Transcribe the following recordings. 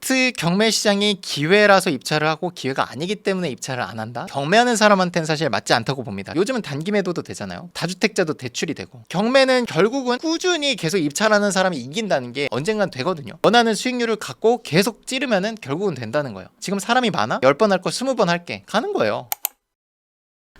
아파트 경매 시장이 기회라서 입찰을 하고 기회가 아니기 때문에 입찰을 안 한다? 경매하는 사람한테는 사실 맞지 않다고 봅니다. 요즘은 단기 매도도 되잖아요. 다주택자도 대출이 되고. 경매는 결국은 꾸준히 계속 입찰하는 사람이 이긴다는 게 언젠간 되거든요. 원하는 수익률을 갖고 계속 찌르면은 결국은 된다는 거예요. 지금 사람이 많아? 10번 할 거 20번 할게. 가는 거예요.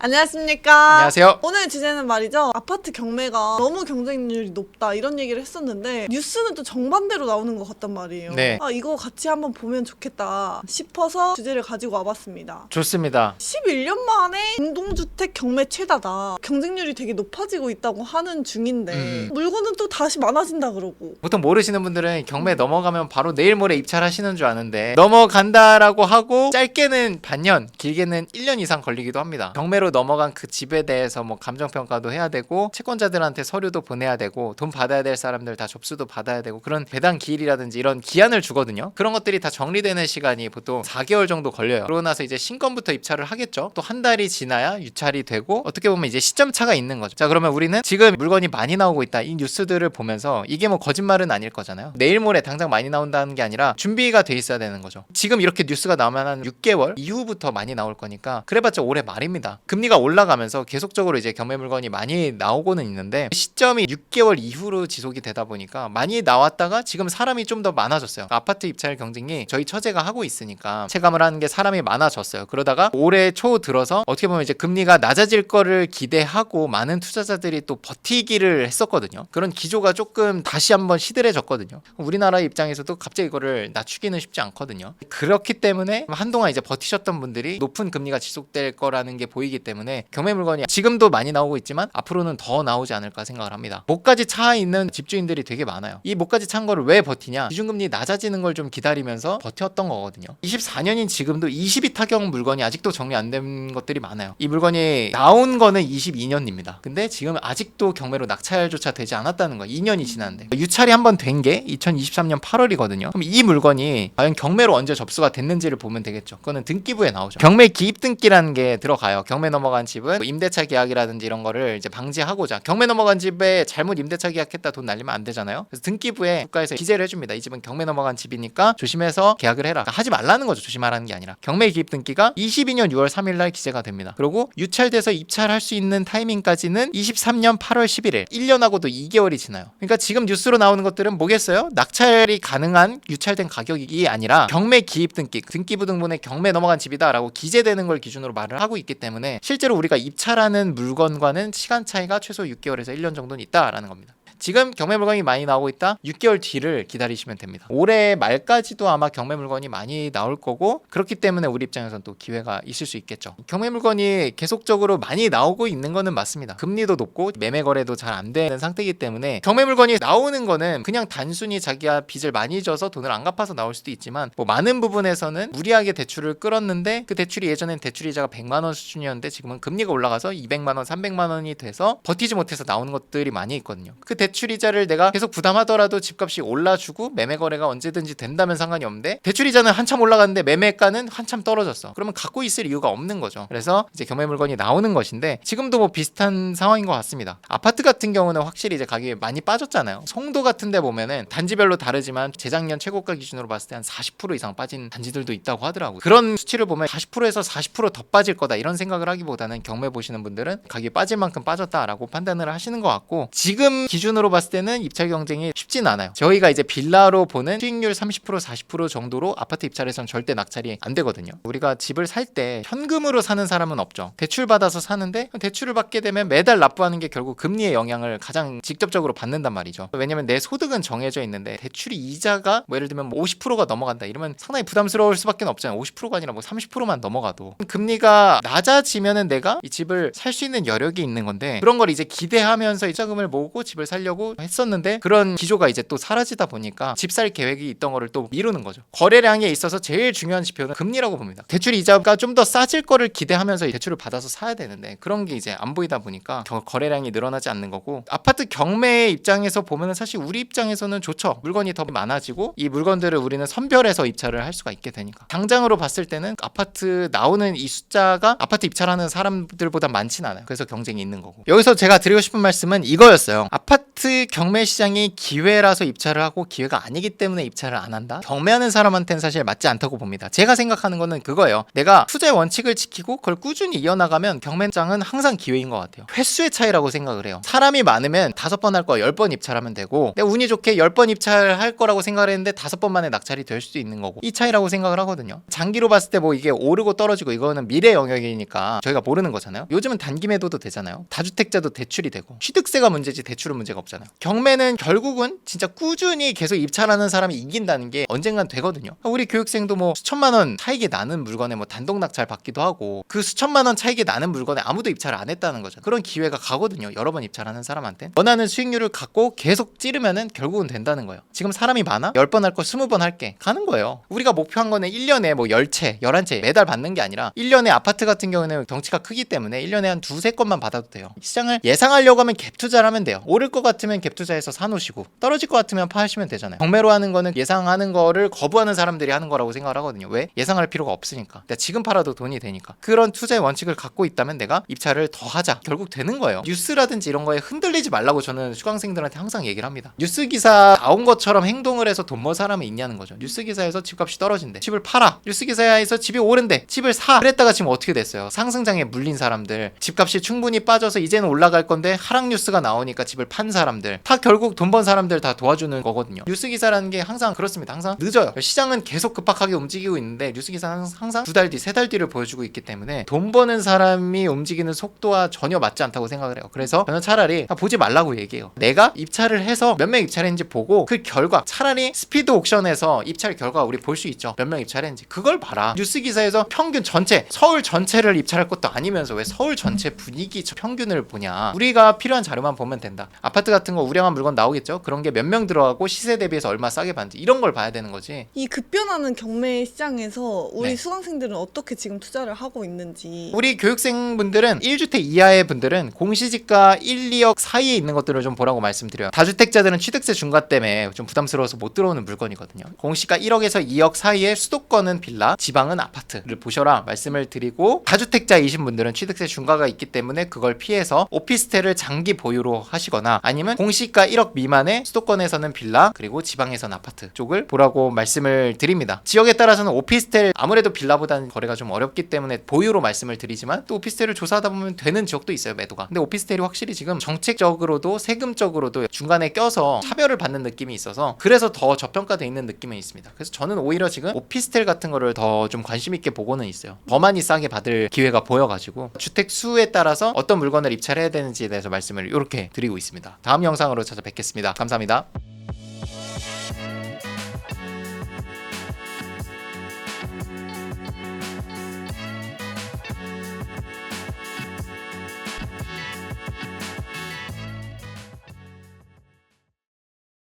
안녕하십니까. 안녕하세요. 오늘 주제는 말이죠. 아파트 경매가 너무 경쟁률이 높다 이런 얘기를 했었는데 뉴스는 또 정반대로 나오는 것 같단 말이에요. 네. 이거 같이 한번 보면 좋겠다 싶어서 주제를 가지고 와봤습니다. 좋습니다. 11년 만에 공동주택 경매 최다다. 경쟁률이 되게 높아지고 있다고 하는 중인데 물건은 또 다시 많아진다 그러고. 보통 모르시는 분들은 경매 넘어가면 바로 내일 모레 입찰하시는 줄 아는데 넘어간다라고 하고 짧게는 반년, 길게는 1년 이상 걸리기도 합니다. 경매로 넘어간 그 집에 대해서 뭐 감정평가도 해야 되고 채권자들한테 서류도 보내야 되고 돈 받아야 될 사람들 다 접수도 받아야 되고 그런 배당 기일이라든지 이런 기한을 주거든요. 그런 것들이 다 정리되는 시간이 보통 4개월 정도 걸려요. 그러고 나서 이제 신건부터 입찰을 하겠죠. 또 한 달이 지나야 유찰이 되고 어떻게 보면 이제 시점 차가 있는 거죠. 자, 그러면 우리는 지금 물건이 많이 나오고 있다. 이 뉴스들을 보면서 이게 뭐 거짓말은 아닐 거잖아요. 내일 모레 당장 많이 나온다는 게 아니라 준비가 돼 있어야 되는 거죠. 지금 이렇게 뉴스가 나오면 한 6개월 이후부터 많이 나올 거니까 그래봤자 올해 말입니다. 금리가 올라가면서 계속적으로 이제 경매 물건이 많이 나오고는 있는데 시점이 6개월 이후로 지속이 되다 보니까 많이 나왔다가 지금 사람이 좀 더 많아졌어요. 아파트 입찰 경쟁이 저희 처제가 하고 있으니까 체감을 하는 게 사람이 많아졌어요. 그러다가 올해 초 들어서 어떻게 보면 이제 금리가 낮아질 거를 기대하고 많은 투자자들이 또 버티기를 했었거든요. 그런 기조가 조금 다시 한번 시들해졌거든요. 우리나라 입장에서도 갑자기 이거를 낮추기는 쉽지 않거든요. 그렇기 때문에 한동안 이제 버티셨던 분들이 높은 금리가 지속될 거라는 게 보이기 때문에 경매 물건이 지금도 많이 나오고 있지만 앞으로는 더 나오지 않을까 생각을 합니다. 목까지 차 있는 집주인들이 되게 많아요. 이 목까지 찬 거를 왜 버티냐? 기준금리 낮아지는 걸 좀 기다리면서 버텼던 거거든요. 24년인 지금도 22 타격 물건이 아직도 정리 안 된 것들이 많아요. 이 물건이 나온 거는 22년입니다. 근데 지금 아직도 경매로 낙찰조차 되지 않았다는 거예요. 2년이 지났는데. 유찰이 한번 된 게 2023년 8월이거든요. 그럼 이 물건이 과연 경매로 언제 접수가 됐는지를 보면 되겠죠. 그거는 등기부에 나오죠. 경매 기입 등기라는 게 들어가요. 경매 넘어간 집은 임대차 계약이라든지 이런 거를 이제 방지하고자 경매 넘어간 집에 잘못 임대차 계약했다 돈 날리면 안 되잖아요. 그래서 등기부에 국가에서 기재를 해줍니다. 이 집은 경매 넘어간 집이니까 조심해서 계약을 해라. 하지 말라는 거죠. 조심하라는 게 아니라. 경매 기입 등기가 22년 6월 3일 날 기재가 됩니다. 그리고 유찰돼서 입찰할 수 있는 타이밍까지는 23년 8월 11일 1년하고도 2개월이 지나요. 그러니까 지금 뉴스로 나오는 것들은 뭐겠어요? 낙찰이 가능한 유찰된 가격이 아니라 경매 기입 등기, 등기부 등본에 경매 넘어간 집이다라고 기재되는 걸 기준으로 말을 하고 있기 때문에 실제로 우리가 입찰하는 물건과는 시간 차이가 최소 6개월에서 1년 정도는 있다라는 겁니다. 지금 경매 물건이 많이 나오고 있다. 6개월 뒤를 기다리시면 됩니다. 올해 말까지도 아마 경매 물건이 많이 나올 거고 그렇기 때문에 우리 입장에서는 또 기회가 있을 수 있겠죠. 경매 물건이 계속적으로 많이 나오고 있는 거는 맞습니다. 금리도 높고 매매 거래도 잘 안 되는 상태이기 때문에 경매 물건이 나오는 거는 그냥 단순히 자기가 빚을 많이 져서 돈을 안 갚아서 나올 수도 있지만 뭐 많은 부분에서는 무리하게 대출을 끌었는데 그 대출이 예전엔 대출이자가 100만 원 수준이었는데 지금은 금리가 올라가서 200만 원, 300만 원이 돼서 버티지 못해서 나오는 것들이 많이 있거든요. 그 대출이자를 내가 계속 부담하더라도 집값이 올라주고 매매 거래가 언제든지 된다면 상관이 없는데 대출이자는 한참 올라갔는데 매매가는 한참 떨어졌어. 그러면 갖고 있을 이유가 없는 거죠. 그래서 이제 경매 물건이 나오는 것인데 지금도 뭐 비슷한 상황인 것 같습니다. 아파트 같은 경우는 확실히 이제 가격이 많이 빠졌잖아요. 송도 같은 데 보면은 단지별로 다르지만 재작년 최고가 기준으로 봤을 때 한 40% 이상 빠진 단지들도 있다고 하더라고요. 그런 수치를 보면 40%에서 40% 더 빠질 거다 이런 생각을 하기보다는 경매 보시는 분들은 가격이 빠질 만큼 빠졌다라고 판단을 하시는 것 같고 지금 기준으로 봤을 때는 입찰 경쟁이 쉽진 않아요. 저희가 이제 빌라로 보는 수익률 30% 40% 정도로 아파트 입찰에선 절대 낙찰이 안 되거든요. 우리가 집을 살 때 현금으로 사는 사람은 없죠. 대출 받아서 사는데 대출을 받게 되면 매달 납부하는 게 결국 금리의 영향을 가장 직접적으로 받는단 말이죠. 왜냐면 내 소득은 정해져 있는데 대출이 이자가 뭐 예를 들면 뭐 50%가 넘어간다 이러면 상당히 부담스러울 수밖에 없잖아요. 50%가 아니라 뭐 30%만 넘어가도 금리가 낮아지면은 내가 이 집을 살 수 있는 여력이 있는 건데 그런 걸 이제 기대하면서 이자금을 모으고 집을 살려고 했었는데 그런 기조가 이제 또 사라지다 보니까 집 살 계획이 있던 거를 또 미루는 거죠. 거래량에 있어서 제일 중요한 지표는 금리라고 봅니다. 대출 이자가 좀 더 싸질 거를 기대하면서 대출을 받아서 사야 되는데 그런 게 이제 안 보이다 보니까 거래량이 늘어나지 않는 거고 아파트 경매 입장에서 보면은 사실 우리 입장에서는 좋죠. 물건이 더 많아지고 이 물건들을 우리는 선별해서 입찰을 할 수가 있게 되니까 당장으로 봤을 때는 아파트 나오는 이 숫자가 아파트 입찰하는 사람들보다 많진 않아요. 그래서 경쟁이 있는 거고 여기서 제가 드리고 싶은 말씀은 이거였어요. 아파트 아파트 경매 시장이 기회라서 입찰을 하고 기회가 아니기 때문에 입찰을 안 한다? 경매하는 사람한테는 사실 맞지 않다고 봅니다. 제가 생각하는 거는 그거예요. 내가 투자의 원칙을 지키고 그걸 꾸준히 이어나가면 경매장은 항상 기회인 것 같아요. 횟수의 차이라고 생각을 해요. 사람이 많으면 5번 할 거 10번 입찰하면 되고, 내가 운이 좋게 10번 입찰할 거라고 생각을 했는데 5번 만에 낙찰이 될 수도 있는 거고, 이 차이라고 생각을 하거든요. 장기로 봤을 때 뭐 이게 오르고 떨어지고 이거는 미래 영역이니까 저희가 모르는 거잖아요. 요즘은 단기 매도도 되잖아요. 다주택자도 대출이 되고, 취득세가 문제지 대출은 문제가 없잖아요. 경매는 결국은 진짜 꾸준히 계속 입찰하는 사람이 이긴다는 게 언젠간 되거든요. 우리 교육생도 뭐 수천만 원 차익이 나는 물건에 뭐 단독 낙찰 받기도 하고, 그 수천만 원 차익이 나는 물건에 아무도 입찰을 안 했다는 거죠. 그런 기회가 가거든요. 여러 번 입찰하는 사람한테 원하는 수익률을 갖고 계속 찌르면은 결국은 된다는 거예요. 지금 사람이 많아? 10번 할 거 20번 할게 가는 거예요. 우리가 목표한 거는 1년에 뭐 10채 11채 매달 받는 게 아니라, 1년에 아파트 같은 경우는 덩치가 크기 때문에 1년에 한 2-3건만 받아도 돼요. 시장을 예상하려고 하면 갭 투자를 하면 돼요. 오를 것 같으면 갭 투자해서 사놓으시고, 떨어질 것 같으면 파시면 되잖아요. 경매로 하는 거는 예상하는 거를 거부하는 사람들이 하는 거라고 생각을 하거든요. 왜? 예상할 필요가 없으니까. 내가 지금 팔아도 돈이 되니까. 그런 투자의 원칙을 갖고 있다면 내가 입찰을 더 하자, 결국 되는 거예요. 뉴스라든지 이런 거에 흔들리지 말라고 저는 수강생들한테 항상 얘기를 합니다. 뉴스 기사 나온 것처럼 행동을 해서 돈 벌 사람이 있냐는 거죠. 뉴스 기사에서 집값이 떨어진대, 집을 팔아. 뉴스 기사에서 집이 오른대, 집을 사. 그랬다가 지금 어떻게 됐어요? 상승장에 물린 사람들, 집값이 충분히 빠져서 이제는 올라갈 건데 하락 뉴스가 나오니까 집을 판 사람들, 다 결국 돈 번 사람들 다 도와주는 거거든요. 뉴스 기사라는 게 항상 그렇습니다. 항상 늦어요. 시장은 계속 급박하게 움직이고 있는데 뉴스 기사는 항상 2달 뒤, 3달 뒤를 보여주고 있기 때문에 돈 버는 사람이 움직이는 속도와 전혀 맞지 않다고 생각을 해요. 그래서 저는 차라리 보지 말라고 얘기해요. 내가 입찰을 해서 몇 명 입찰했는지 보고, 그 결과, 차라리 스피드 옥션에서 입찰 결과 우리 볼 수 있죠. 몇 명 입찰했는지 그걸 봐라. 뉴스 기사에서 평균 전체, 서울 전체를 입찰할 것도 아니면서 왜 서울 전체 분위기 평균을 보냐. 우리가 필요한 자료만 보면 된다. 아파트 같은 거 우량한 물건 나오겠죠. 그런 게 몇 명 들어가고 시세 대비해서 얼마 싸게 받는지, 이런 걸 봐야 되는 거지. 이 급변하는 경매 시장에서 우리 네. 수강생들은 어떻게 지금 투자를 하고 있는지. 우리 교육생분들은 1주택 이하의 분들은 공시지가 1, 2억 사이에 있는 것들을 좀 보라고 말씀드려요. 다주택자들은 취득세 중과 때문에 좀 부담스러워서 못 들어오는 물건이거든요. 공시가 1억에서 2억 사이에 수도권은 빌라, 지방은 아파트를 보셔라 말씀을 드리고, 다주택자이신 분들은 취득세 중과가 있기 때문에 그걸 피해서 오피스텔을 장기 보유로 하시거나, 아니면 공시가 1억 미만의 수도권에서는 빌라, 그리고 지방에서는 아파트 쪽을 보라고 말씀을 드립니다. 지역에 따라서는 오피스텔, 아무래도 빌라보다는 거래가 좀 어렵기 때문에 보유로 말씀을 드리지만, 또 오피스텔을 조사하다 보면 되는 지역도 있어요, 매도가. 근데 오피스텔이 확실히 지금 정책적으로도 세금적으로도 중간에 껴서 차별을 받는 느낌이 있어서, 그래서 더 저평가돼 있는 느낌이 있습니다. 그래서 저는 오히려 지금 오피스텔 같은 거를 더 좀 관심 있게 보고는 있어요. 더 많이 싸게 받을 기회가 보여가지고, 주택 수에 따라서 어떤 물건을 입찰해야 되는지에 대해서 말씀을 이렇게 드리고 있습니다. 다음 영상으로 찾아뵙겠습니다. 감사합니다.